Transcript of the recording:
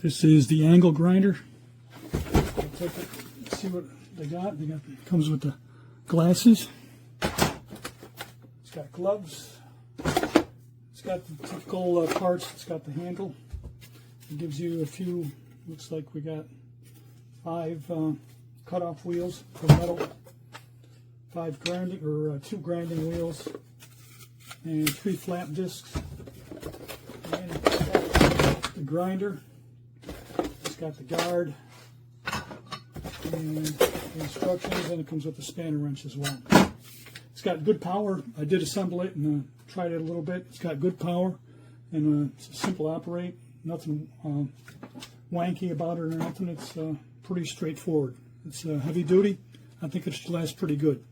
This is the angle grinder. I'll take it, see what they got. It comes with the glasses. It's got gloves. It's got the typical parts. It's got the handle. It gives you a few, looks like we got 5 cutoff wheels for metal, 5 grinding or 2 grinding wheels, and 3 flap discs. And it's got the grinder. It's got the guard and the instructions, and it comes with the spanner wrench as well. It's got good power. I did assemble it and tried it a little bit. It's got good power, and it's a simple operate. Nothing wanky about it or nothing. It's pretty straightforward. It's heavy duty. I think it should last pretty good.